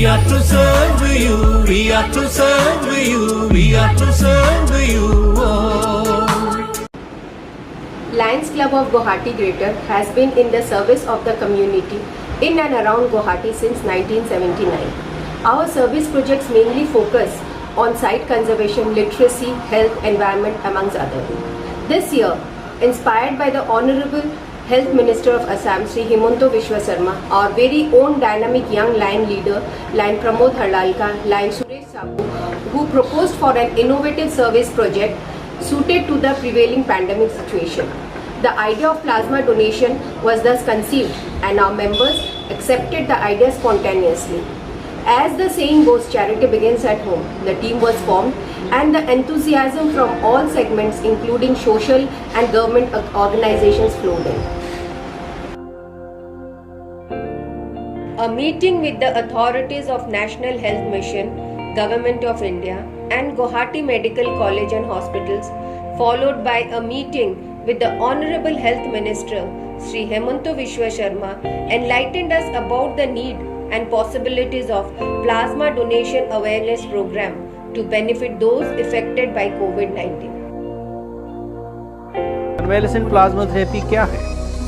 are to serve you, we are to serve you, we are to serve you. Oh. Lions Club of Guwahati Greater has been in the service of the community in and around Guwahati since 1979. Our service projects mainly focus on site conservation, literacy, health, environment, amongst others. This year, inspired by the Honorable Health Minister of Assam, Sri Himanta Biswa Sarma, our very own dynamic young lion leader, Lion Pramod Harlalka, Lion Suresh Sabu, who proposed for an innovative service project suited to the prevailing pandemic situation. The idea of plasma donation was thus conceived and our members accepted the idea spontaneously. As the saying goes, charity begins at home. The team was formed and the enthusiasm from all segments including social and government organizations flowed in. A meeting with the authorities of National Health Mission, Government of India and Guwahati Medical College and Hospitals, followed by a meeting with the Honorable Health Minister, Sri Himanta Biswa Sarma, enlightened us about the need and possibilities of plasma donation awareness program to benefit those affected by COVID-19. Convalescent plasma therapy क्या है?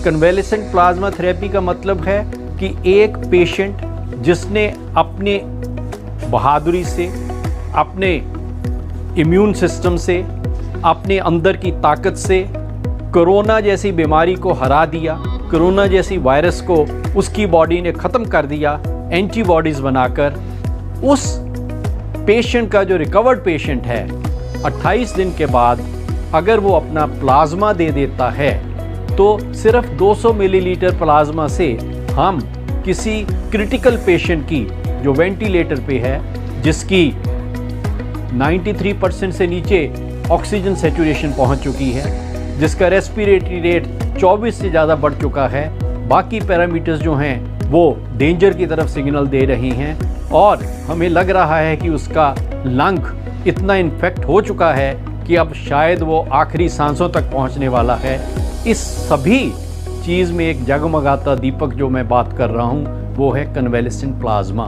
Convalescent plasma therapy का मतलब है कि एक patient जिसने अपने बहादुरी से, अपने इम्यून सिस्टम से, अपने अंदर की ताकत से कोरोना जैसी बीमारी को हरा दिया, कोरोना जैसी वायरस को उसकी बॉडी ने ख़त्म कर दिया एंटीबॉडीज़ बनाकर, उस पेशेंट का जो रिकवर्ड पेशेंट है 28 दिन के बाद अगर वो अपना प्लाज्मा दे देता है तो सिर्फ 200 मिलीलीटर प्लाज्मा से हम किसी क्रिटिकल पेशेंट की जो वेंटिलेटर पे है, जिसकी 93% से नीचे ऑक्सीजन सैचुरेशन पहुंच चुकी है, जिसका रेस्पिरेटरी रेट 24 से ज़्यादा बढ़ चुका है, बाकी पैरामीटर्स जो हैं वो डेंजर की तरफ सिग्नल दे रहे हैं और हमें लग रहा है कि उसका लंग इतना इन्फेक्ट हो चुका है कि अब शायद वो आखिरी सांसों तक पहुंचने वाला है। इस सभी चीज़ में एक जगमगाता दीपक जो मैं बात कर रहा हूं वो है convalescent plasma.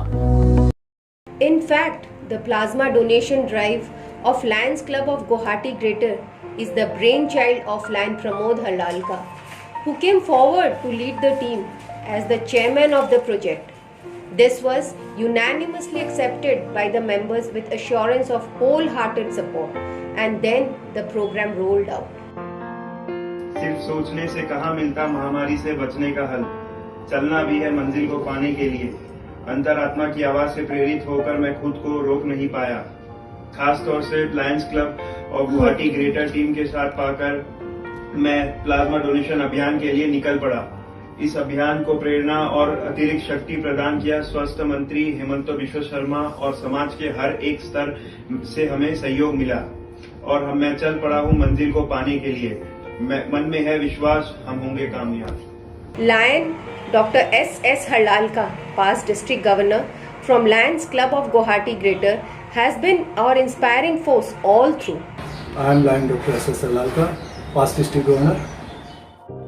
In fact, the plasma donation drive of Lions Club of Guwahati Greater is the brainchild of Lion Pramod Harlalka, who came forward to lead the team as the chairman of the project. This was unanimously accepted by the members with assurance of wholehearted support, and then the program rolled out. सिर्फ सोचने से कहाँ मिलता महामारी से बचने का हल, चलना भी है मंजिल को पाने के लिए। अंतरात्मा की आवाज से प्रेरित होकर मैं खुद को रोक नहीं पाया, खास तौर से लायंस क्लब और गुवाहाटी ग्रेटर टीम के साथ पाकर मैं प्लाज्मा डोनेशन अभियान के लिए निकल पड़ा। इस अभियान को प्रेरणा और अतिरिक्त शक्ति प्रदान किया स्वास्थ्य मंत्री हिमंता बिश्वा शर्मा और समाज के हर एक स्तर से हमें सहयोग मिला और मैं चल पड़ा हूं मंजिल को पाने के लिए। मन में है विश्वास, हम होंगे कामयाब। Lion Dr. S.S. Harlalka, past district governor from Lions Club of Guwahati Greater, has been our inspiring force all through. I am Lion Dr. S.S. Harlalka, past district governor.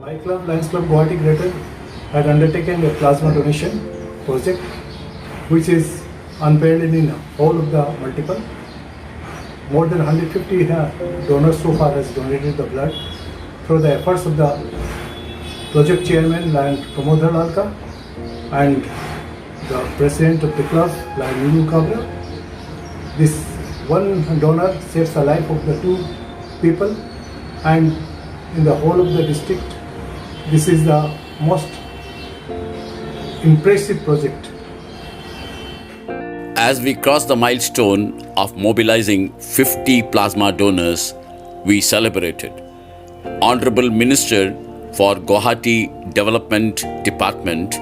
My club, Lions Club Guwahati Greater, had undertaken a plasma donation project which is unparalleled in all of the multiple. More than 150 donors so far has donated the blood through the efforts of the project chairman Lion Pramod Harlalka and the president of the club Lion Nulu Kabra. This one donor saves the life of the two people, and in the whole of the district this is the most impressive project. As we cross the milestone of mobilizing 50 plasma donors, we celebrated. Honorable Minister for Guwahati Development Department,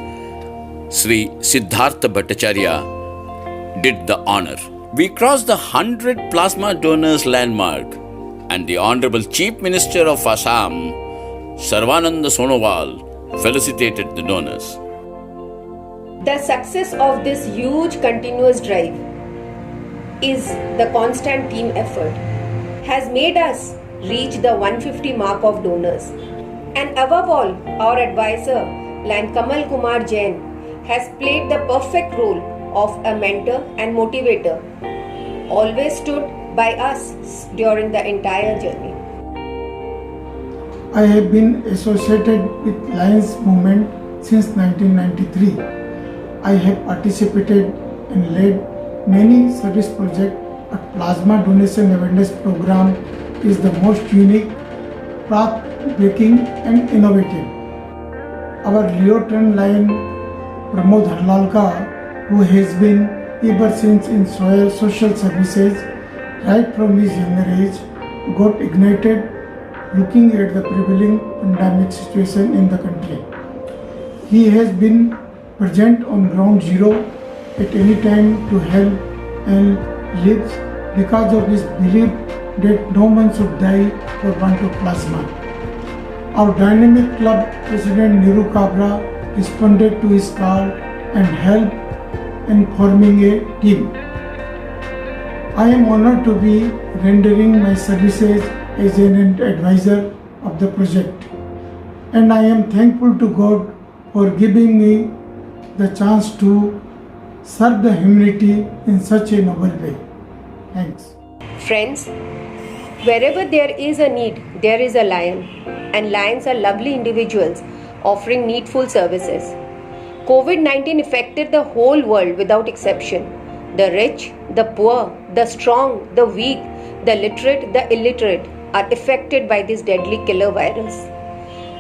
Sri Siddhartha Bhattacharya, did the honor. We crossed the 100 plasma donors landmark, and the Honorable Chief Minister of Assam, Sarvananda Sonowal, felicitated the donors. The success of this huge continuous drive is the constant team effort, has made us reach the 150 mark of donors. And above all, our advisor, Lion Kamal Kumar Jain, has played the perfect role of a mentor and motivator, always stood by us during the entire journey. I have been associated with Lions movement since 1993. I have participated and led many service projects, but plasma donation awareness program is the most unique, path-breaking and innovative. Our Leo-turned lion Pramod Harlalka, who has been ever since in social services right from his younger age, got ignited looking at the prevailing pandemic situation in the country. He has been present on ground zero at any time to help and lives because of his belief that no one should die for want of plasma. Our dynamic club president Niru Kabra responded to his call and helped in forming a team. I am honored to be rendering my services as an advisor of the project, and I am thankful to God for giving me the chance to serve the humanity in such a noble way. Thanks. Friends, wherever there is a need, there is a lion, and lions are lovely individuals offering needful services. COVID-19 affected the whole world without exception. The rich, the poor, the strong, the weak, the literate, the illiterate are affected by this deadly killer virus.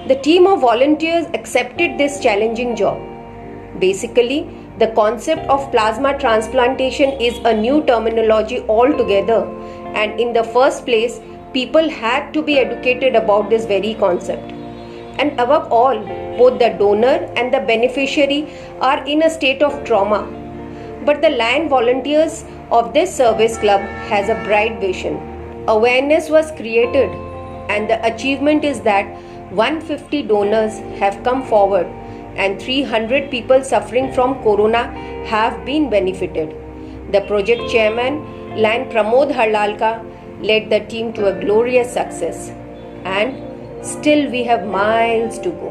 The team of volunteers accepted this challenging job. Basically, the concept of plasma transplantation is a new terminology altogether, and in the first place, people had to be educated about this very concept. And above all, both the donor and the beneficiary are in a state of trauma. But the Lion volunteers of this service club has a bright vision. Awareness was created, and the achievement is that 150 donors have come forward and 300 people suffering from corona have been benefited. The project chairman, Lion Pramod Harlalka, led the team to a glorious success, and still we have miles to go.